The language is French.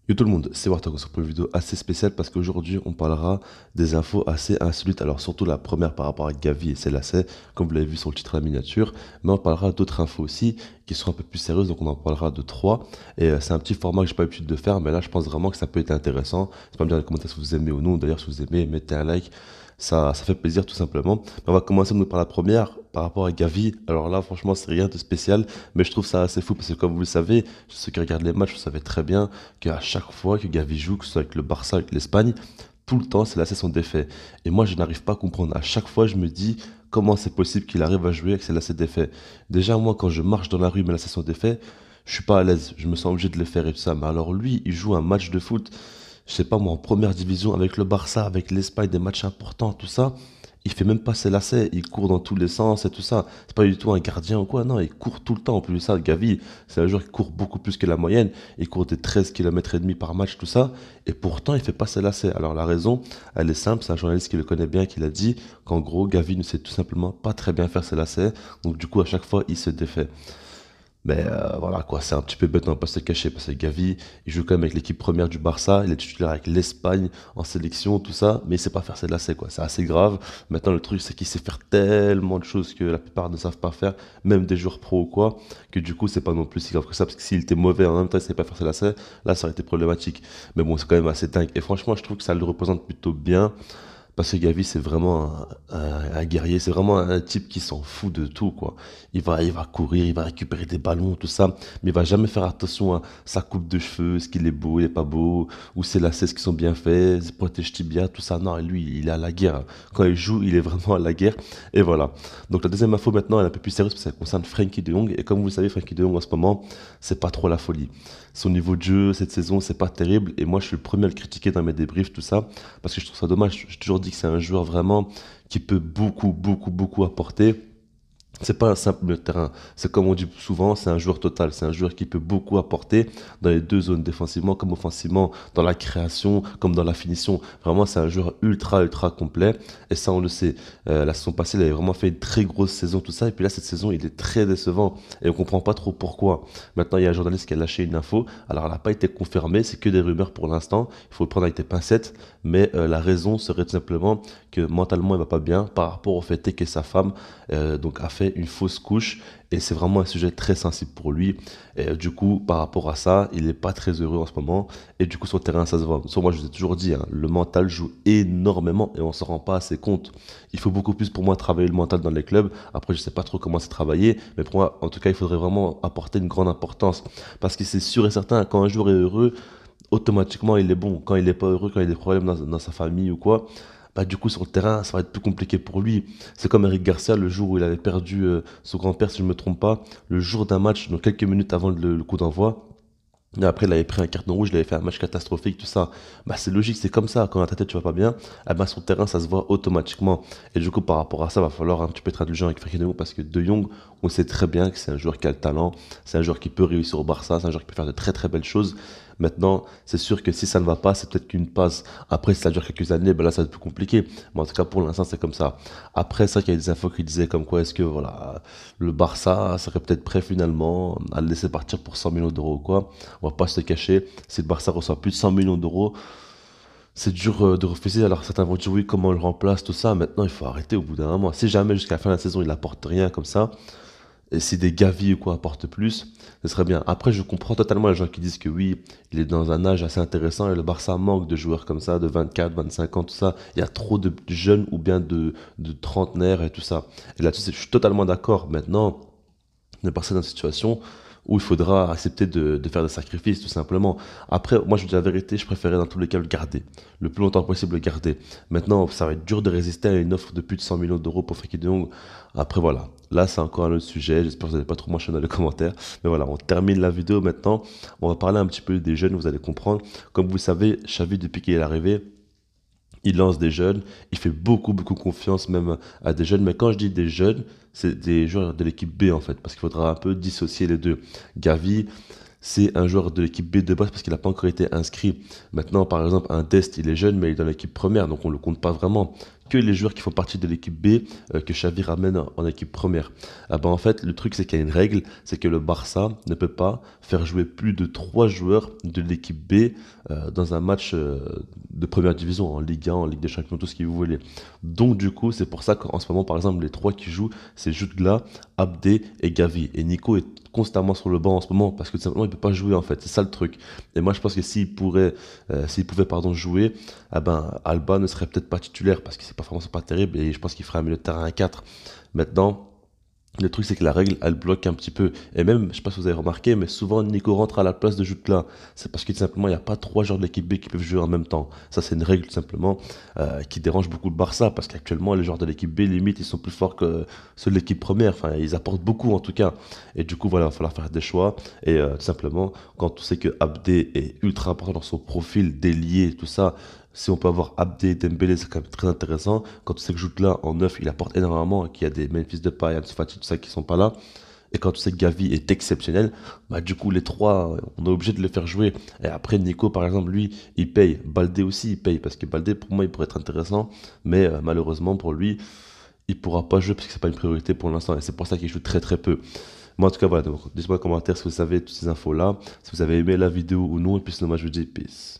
Yo tout le monde, c'est Warthog, on se retrouve pour une vidéo assez spéciale parce qu'aujourd'hui on parlera des infos assez insolites. Alors surtout la première par rapport à Gavi et Selassie, comme vous l'avez vu sur le titre de la miniature, mais on parlera d'autres infos aussi qui sont un peu plus sérieuses, donc on en parlera de trois. Et c'est un petit format que j'ai pas l'habitude de faire, mais là je pense vraiment que ça peut être intéressant. C'est pas me dire dans les commentaires si vous aimez ou non, d'ailleurs si vous aimez, mettez un like, ça fait plaisir tout simplement. On va commencer donc par la première, par rapport à Gavi. Alors là franchement c'est rien de spécial, mais je trouve ça assez fou parce que comme vous le savez, ceux qui regardent les matchs, vous savez très bien qu'à chaque fois que Gavi joue, que ce soit avec le Barça, avec l'Espagne, tout le temps, c'est la son défait. Et moi, je n'arrive pas à comprendre. À chaque fois, je me dis comment c'est possible qu'il arrive à jouer avec ses lacets défaits. Déjà, moi, quand je marche dans la rue, mes lacets sont défaits, je suis pas à l'aise. Je me sens obligé de les faire et tout ça. Mais alors, lui, il joue un match de foot, je sais pas moi, en première division, avec le Barça, avec l'Espagne, des matchs importants, tout ça. Il fait même pas ses lacets, il court dans tous les sens et tout ça. C'est pas du tout un gardien ou quoi, non, il court tout le temps. En plus de ça, Gavi, c'est un joueur qui court beaucoup plus que la moyenne. Il court des 13 km et demi par match, tout ça. Et pourtant, il fait pas ses lacets. Alors la raison, elle est simple, c'est un journaliste qui le connaît bien qui l'a dit qu'en gros, Gavi ne sait tout simplement pas très bien faire ses lacets. Donc du coup, à chaque fois, il se défait. Mais voilà quoi, c'est un petit peu bête, on va pas se le cacher, parce que Gavi, il joue quand même avec l'équipe première du Barça, il est titulaire avec l'Espagne en sélection, tout ça, mais il sait pas faire ses lacets quoi, c'est assez grave. Maintenant le truc c'est qu'il sait faire tellement de choses que la plupart ne savent pas faire, même des joueurs pro ou quoi, que du coup c'est pas non plus si grave que ça, parce que s'il était mauvais en même temps il savait pas faire ses lacets, là ça aurait été problématique. Mais bon, c'est quand même assez dingue, et franchement je trouve que ça le représente plutôt bien. Parce que Gavi, c'est vraiment un guerrier, c'est vraiment un type qui s'en fout de tout, quoi. Il va courir, il va récupérer des ballons, tout ça, mais il va jamais faire attention à sa coupe de cheveux, est-ce qu'il est beau, il est pas beau, ou ses lacets, est-ce qu'ils sont bien faits, ses protège tibia, tout ça. Non, lui, il est à la guerre. Quand il joue, il est vraiment à la guerre. Et voilà. Donc la deuxième info maintenant, elle est un peu plus sérieuse parce qu'elle concerne Frenkie de Jong. Et comme vous le savez, Frenkie de Jong en ce moment, c'est pas trop la folie. Son niveau de jeu cette saison, c'est pas terrible. Et moi, je suis le premier à le critiquer dans mes débriefs, tout ça, parce que je trouve ça dommage. J'ai toujours dit que c'est un joueur vraiment qui peut beaucoup, beaucoup, beaucoup apporter. C'est pas un simple milieu de terrain. C'est comme on dit souvent, c'est un joueur total. C'est un joueur qui peut beaucoup apporter dans les deux zones, défensivement comme offensivement, dans la création comme dans la finition. Vraiment, c'est un joueur ultra, ultra complet. Et ça, on le sait. La saison passée, il avait vraiment fait une très grosse saison, tout ça. Et puis là, cette saison, il est très décevant. Et on comprend pas trop pourquoi. Maintenant, il y a un journaliste qui a lâché une info. Alors, elle n'a pas été confirmée. C'est que des rumeurs pour l'instant. Il faut le prendre avec des pincettes. Mais la raison serait tout simplement que mentalement, il va pas bien par rapport au fait que sa femme donc a fait une fausse couche et c'est vraiment un sujet très sensible pour lui. Et du coup, par rapport à ça, il n'est pas très heureux en ce moment et du coup sur le terrain ça se voit. Sur moi, je vous ai toujours dit, hein, le mental joue énormément et on s'en rend pas assez compte. Il faut beaucoup plus pour moi travailler le mental dans les clubs. Après, je sais pas trop comment c'est travaillé, mais pour moi, en tout cas, il faudrait vraiment apporter une grande importance parce que c'est sûr et certain quand un joueur est heureux, automatiquement il est bon. Quand il est pas heureux, quand il a des problèmes dans sa famille ou quoi, bah, du coup, sur le terrain, ça va être plus compliqué pour lui. C'est comme Eric Garcia, le jour où il avait perdu son grand-père, si je ne me trompe pas, le jour d'un match, donc quelques minutes avant le coup d'envoi. Et après, il avait pris un carton rouge, il avait fait un match catastrophique, tout ça. Bah, c'est logique, c'est comme ça. Quand à ta tête, tu vas pas bien, eh ben, sur le terrain, ça se voit automatiquement. Et du coup, par rapport à ça, va falloir un petit peu être indulgent avec Frenkie de Jong parce que De Jong, on sait très bien que c'est un joueur qui a le talent, c'est un joueur qui peut réussir au Barça, c'est un joueur qui peut faire de très très belles choses. Maintenant, c'est sûr que si ça ne va pas, c'est peut-être qu'une passe. Après, si ça dure quelques années, ben là, ça va être plus compliqué. Mais en tout cas, pour l'instant, c'est comme ça. Après, ça, qu'il y a des infos qui disaient comme quoi est-ce que voilà, le Barça serait peut-être prêt finalement à le laisser partir pour 100 millions d'euros ou quoi. On va pas se le cacher. Si le Barça reçoit plus de 100 millions d'euros, c'est dur de refuser. Alors certains vont dire oui, comment on le remplace, tout ça. Maintenant, il faut arrêter au bout d'un moment. Si jamais jusqu'à la fin de la saison, il apporte rien comme ça, et si des Gavi ou quoi apportent plus, ce serait bien. Après, je comprends totalement les gens qui disent que oui, il est dans un âge assez intéressant et le Barça manque de joueurs comme ça, de 24, 25 ans, tout ça. Il y a trop de jeunes ou bien de trentenaires et tout ça. Et là-dessus, je suis totalement d'accord. Maintenant, ne passer dans une situation où il faudra accepter de faire des sacrifices, tout simplement. Après, moi, je vous dis la vérité, je préférais dans tous les cas le garder. Le plus longtemps possible le garder. Maintenant, ça va être dur de résister à une offre de plus de 100 millions d'euros pour Frenkie de Jong. Après, voilà. Là, c'est encore un autre sujet. J'espère que vous n'allez pas trop m'enchaîner dans les commentaires. Mais voilà, on termine la vidéo maintenant. On va parler un petit peu des jeunes, vous allez comprendre. Comme vous le savez, Xavi, depuis qu'il est arrivé, il lance des jeunes, il fait beaucoup, beaucoup confiance même à des jeunes. Mais quand je dis des jeunes, c'est des joueurs de l'équipe B en fait, parce qu'il faudra un peu dissocier les deux. Gavi, c'est un joueur de l'équipe B de base parce qu'il n'a pas encore été inscrit. Maintenant, par exemple, un Dest, il est jeune, mais il est dans l'équipe première, donc on ne le compte pas vraiment. que les joueurs qui font partie de l'équipe B que Xavi ramène en équipe première. Ah ben en fait, le truc c'est qu'il y a une règle, c'est que le Barça ne peut pas faire jouer plus de 3 joueurs de l'équipe B dans un match de première division, en Ligue 1, en Ligue des Champions, tout ce que vous voulez. Donc du coup, c'est pour ça qu'en ce moment, par exemple, les trois qui jouent, c'est Jutgla, Abdé et Gavi. Et Nico est constamment sur le banc en ce moment parce que tout simplement il peut pas jouer en fait, c'est ça le truc. Et moi je pense que s'il pouvait pardon jouer, ah ben Alba ne serait peut-être pas titulaire parce que c'est pas vraiment pas terrible et je pense qu'il ferait un milieu de terrain à 4. Maintenant, le truc, c'est que la règle, elle bloque un petit peu. Et même, je sais pas si vous avez remarqué, mais souvent Nico rentre à la place de Jutla. C'est parce que tout simplement, il n'y a pas trois joueurs de l'équipe B qui peuvent jouer en même temps. Ça, c'est une règle tout simplement qui dérange beaucoup le Barça parce qu'actuellement, les joueurs de l'équipe B, limite, ils sont plus forts que ceux de l'équipe première. Enfin, ils apportent beaucoup en tout cas. Et du coup, voilà, il va falloir faire des choix. Et tout simplement, quand on sait que Abdé est ultra important dans son profil, délié, tout ça, si on peut avoir Abdé, Dembélé, c'est quand même très intéressant. Quand tu sais que Jutla en neuf, il apporte énormément et qu'il y a des Memphis Depay, Ansu Fati, tout ça qui sont pas là. Et quand tu sais que Gavi est exceptionnel, bah du coup les trois, on est obligé de les faire jouer. Et après Nico par exemple, lui, il paye. Baldé aussi, il paye parce que Baldé pour moi il pourrait être intéressant, mais malheureusement pour lui, il pourra pas jouer parce que c'est pas une priorité pour l'instant et c'est pour ça qu'il joue très très peu. Moi en tout cas voilà, donc dites-moi en commentaire si vous savez toutes ces infos là, si vous avez aimé la vidéo ou non, et puis sinon moi je vous dis peace.